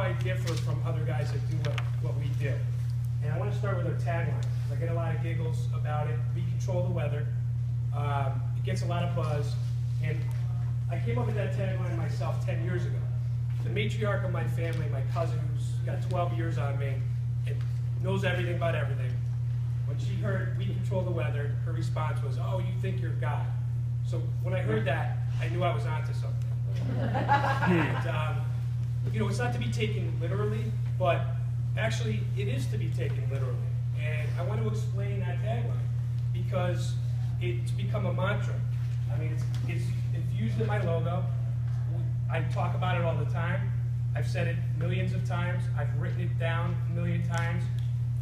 I differ from other guys that do what we do. And I want to start with our tagline. I get a lot of giggles about it. We control the weather. It gets a lot of buzz. And I came up with that tagline myself 10 years ago. The matriarch of my family, my cousin, who's got 12 years on me and knows everything about everything, when she heard we control the weather, her response was, "Oh, you think you're God." So when I heard that, I knew I was onto something. And, you know, it's not to be taken literally, but actually it is to be taken literally. And I want to explain that tagline because it's become a mantra. I mean, it's infused in my logo. I talk about it all the time. I've said it millions of times. I've written it down a million times.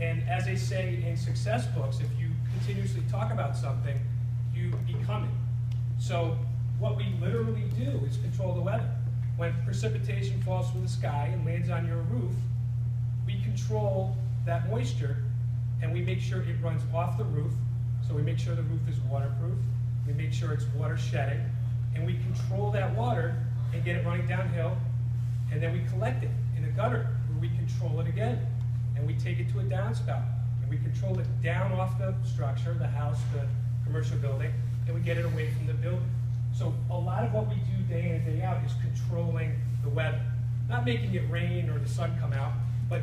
And as they say in success books, if you continuously talk about something, you become it. So what we literally do is control the weather. When precipitation falls from the sky and lands on your roof, we control that moisture and we make sure it runs off the roof. So we make sure the roof is waterproof. We make sure it's water shedding. And we control that water and get it running downhill. And then we collect it in a gutter where we control it again. And we take it to a downspout. And we control it down off the structure, the house, the commercial building, and we get it away from the building. So a lot of what we do day in and day out is controlling the weather. Not making it rain or the sun come out, but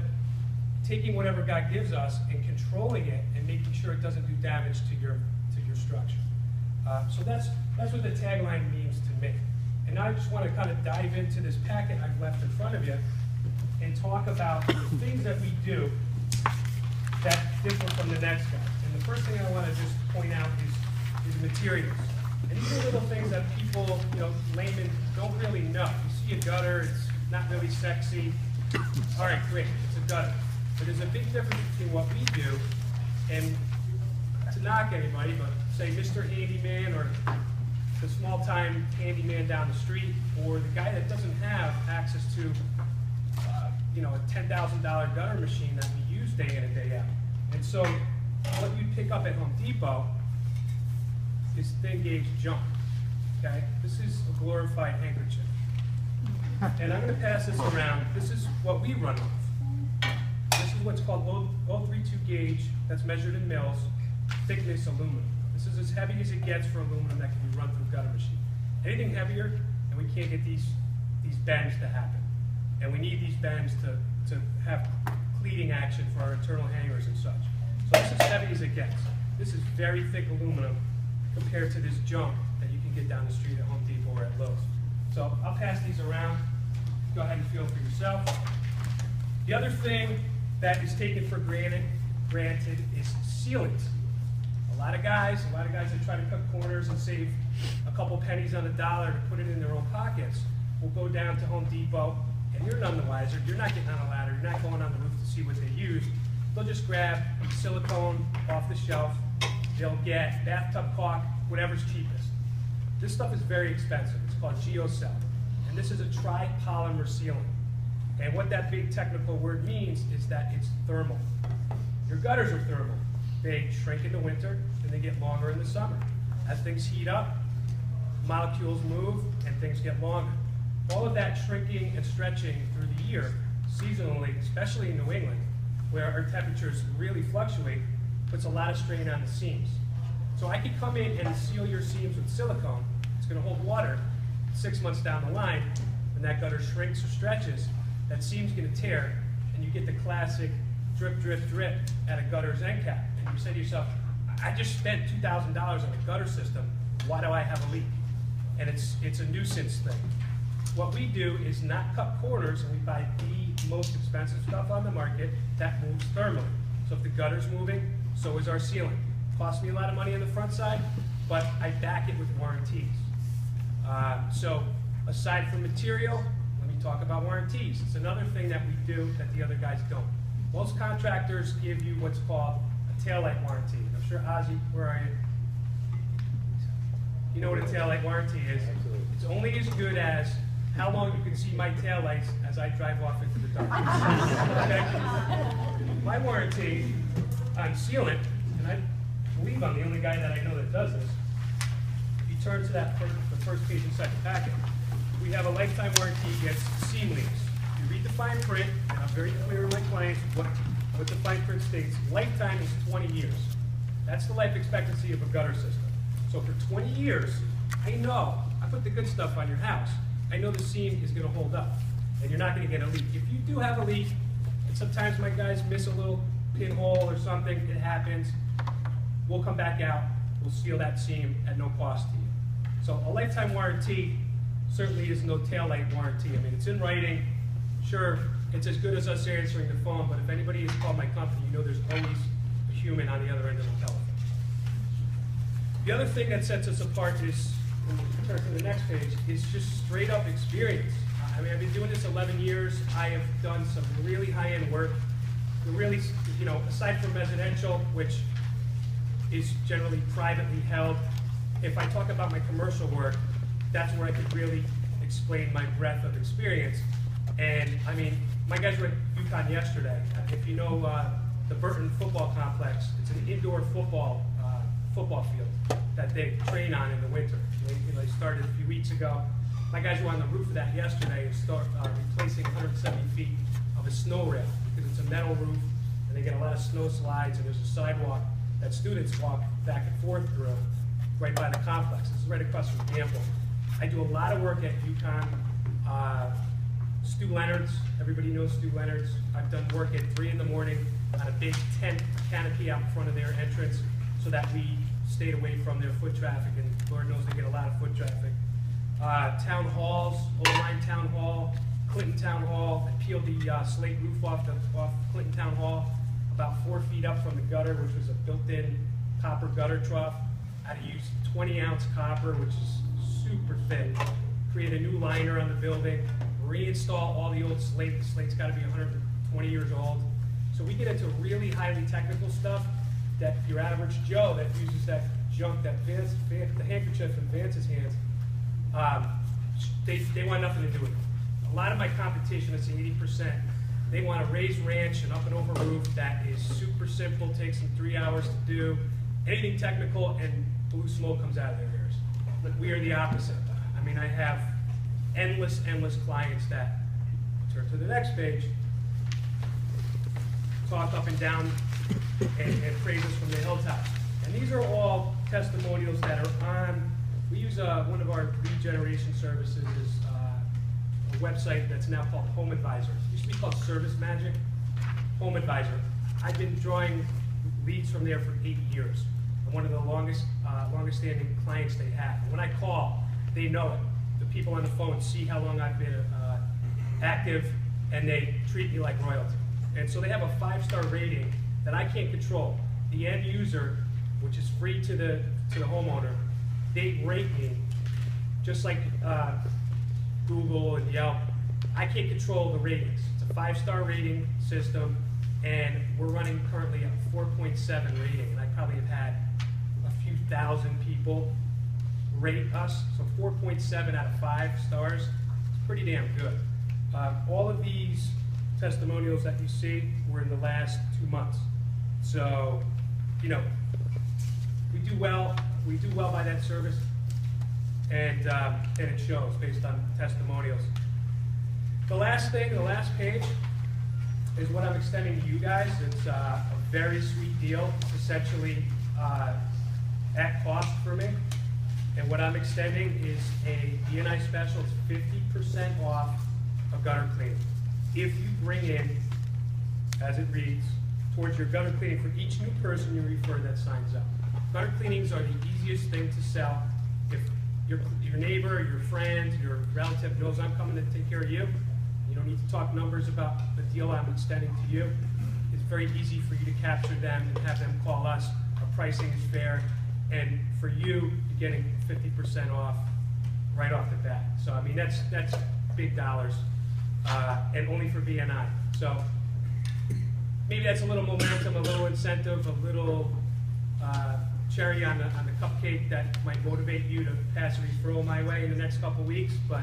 taking whatever God gives us and controlling it and making sure it doesn't do damage to your structure. So that's what the tagline means to me. And now I just want to kind of dive into this packet I've left in front of you and talk about the things that we do that differ from the next guy. And the first thing I want to just point out is materials. And these are little things that people, laymen don't really know. You see a gutter, it's not really sexy. All right, great, it's a gutter. But there's a big difference between what we do and, to knock anybody, but say Mr. Handyman or the small-time handyman down the street, or the guy that doesn't have access to a $10,000 gutter machine that we use day in and day out. And so what you'd pick up at Home Depot is thin gauge junk, okay? This is a glorified handkerchief. And I'm gonna pass this around. This is what we run off. This is what's called 032 gauge, that's measured in mils, thickness aluminum. This is as heavy as it gets for aluminum that can be run through a gutter machine. Anything heavier, and we can't get these bends to happen. And we need these bends to have cleating action for our internal hangers and such. So this is as heavy as it gets. This is very thick aluminum compared to this junk that you can get down the street at Home Depot or at Lowe's. So I'll pass these around. Go ahead and feel for yourself. The other thing that is taken for granted is sealants. A lot of guys that try to cut corners and save a couple pennies on the dollar to put it in their own pockets will go down to Home Depot, and you're none the wiser. You're not getting on a ladder. You're not going on the roof to see what they use. They'll just grab silicone off the shelf. They'll get bathtub caulk, whatever's cheapest. This stuff is very expensive. It's called GeoCell, and this is a tri-polymer sealant. And what that big technical word means is that it's thermal. Your gutters are thermal. They shrink in the winter, and they get longer in the summer. As things heat up, molecules move, and things get longer. All of that shrinking and stretching through the year, seasonally, especially in New England, where our temperatures really fluctuate, puts a lot of strain on the seams. So I could come in and seal your seams with silicone. It's going to hold water. 6 months down the line, when that gutter shrinks or stretches, that seam's going to tear, and you get the classic drip, drip, drip at a gutter's end cap. And you say to yourself, I just spent $2,000 on a gutter system. Why do I have a leak? And it's a nuisance thing. What we do is not cut corners, and we buy the most expensive stuff on the market that moves thermally. So if the gutter's moving, so is our sealant. Costs me a lot of money on the front side, but I back it with warranties. So aside from material, let me talk about warranties. It's another thing that we do that the other guys don't. Most contractors give you what's called a taillight warranty. I'm sure, Ozzy, where are you? You know what a taillight warranty is? Absolutely. It's only as good as how long you can see my taillights as I drive off into the dark. Okay? My warranty on sealant, and I believe I'm the only guy that I know that does this. If you turn to the first page inside the packet, we have a lifetime warranty against seam leaks. You read the fine print, and I'm very clear with my clients what the fine print states. Lifetime is 20 years. That's the life expectancy of a gutter system. So for 20 years, I know, I put the good stuff on your house. I know the seam is gonna hold up, and you're not gonna get a leak. If you do have a leak, and sometimes my guys miss a little pinhole or something, it happens, we'll come back out, we'll seal that seam at no cost to you. So a lifetime warranty certainly is no taillight warranty. I mean, it's in writing. Sure, it's as good as us answering the phone, but if anybody has called my company, you know there's always a human on the other end of the telephone. The other thing that sets us apart is, when we turn to the next page, is just straight up experience. I mean, I've been doing this 11 years. I have done some really high-end work. Really, you know, aside from residential, which is generally privately held, if I talk about my commercial work, that's where I could really explain my breadth of experience. And I mean, my guys were at UConn yesterday. If you know the Burton football complex, it's an indoor football field that they train on in the winter. They started a few weeks ago. My guys were on the roof of that yesterday and replacing 170 feet of a snow rail because it's a metal roof and they get a lot of snow slides and there's a sidewalk that students walk back and forth through right by the complex. This is right across from Gamble. I do a lot of work at UConn. Stu Leonard's, everybody knows Stu Leonard's. I've done work at 3 in the morning on a big tent canopy out in front of their entrance so that we stayed away from their foot traffic, and Lord knows they get a lot of foot traffic. Town halls, Old Line Town Hall, Clinton Town Hall. I peeled the slate roof off Clinton Town Hall about 4 feet up from the gutter, which was a built-in copper gutter trough. I had to use 20-ounce copper, which is super thin. Create a new liner on the building, reinstall all the old slate. The slate's got to be 120 years old. So we get into really highly technical stuff that your average Joe that uses that junk, that the handkerchief in Vance's hands, they want nothing to do with it. A lot of my competition, let's say 80%, they want a raised ranch and up and over roof that is super simple, takes them 3 hours to do. Anything technical and blue smoke comes out of their ears. Look, we are the opposite. I mean, I have endless clients that, turn to the next page, talk up and down and praise us from the hilltops. And these are all testimonials that are on, we use one of our lead generation services is a website that's now called Home Advisor. It used to be called Service Magic. Home Advisor. I've been drawing leads from there for 8 years. I'm one of the longest standing clients they have. And when I call, they know it. The people on the phone see how long I've been active, and they treat me like royalty. And so they have a 5-star rating that I can't control. The end user, which is free to the homeowner, they rate me just like Google and Yelp. I can't control the ratings. It's a 5-star rating system, and we're running currently a 4.7 rating. And I probably have had a few thousand people rate us, so 4.7 out of 5 stars. It's pretty damn good. All of these testimonials that you see were in the last 2 months. So, you know, we do well by that service, and it shows based on testimonials. The last thing, the last page, is what I'm extending to you guys. It's a very sweet deal. It's essentially at cost for me. And what I'm extending is a B&I special. It's 50% off of gutter cleaning. If you bring in, as it reads, towards your gutter cleaning for each new person you refer that signs up. Gutter cleanings are the easiest thing to sell. If your neighbor, your friend, your relative knows I'm coming to take care of you, you don't need to talk numbers about the deal I'm extending to you. It's very easy for you to capture them and have them call us. Our pricing is fair. And for you, you're getting 50% off right off the bat. So, I mean, that's big dollars, and only for B&I. So, maybe that's a little momentum, a little incentive, a little cherry on the cupcake that might motivate you to pass a referral my way in the next couple weeks. But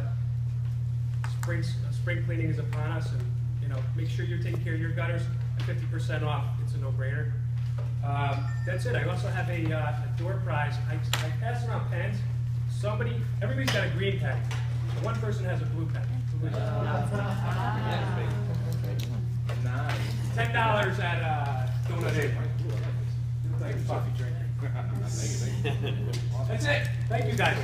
spring cleaning is upon us, and you know, make sure you're taking care of your gutters. At 50% off, it's a no-brainer. That's it. I also have a door prize. I pass around pens. Everybody's got a green pen. So one person has a blue pen. $10 at Donut Apron. Coffee drink. That's it. Thank you guys.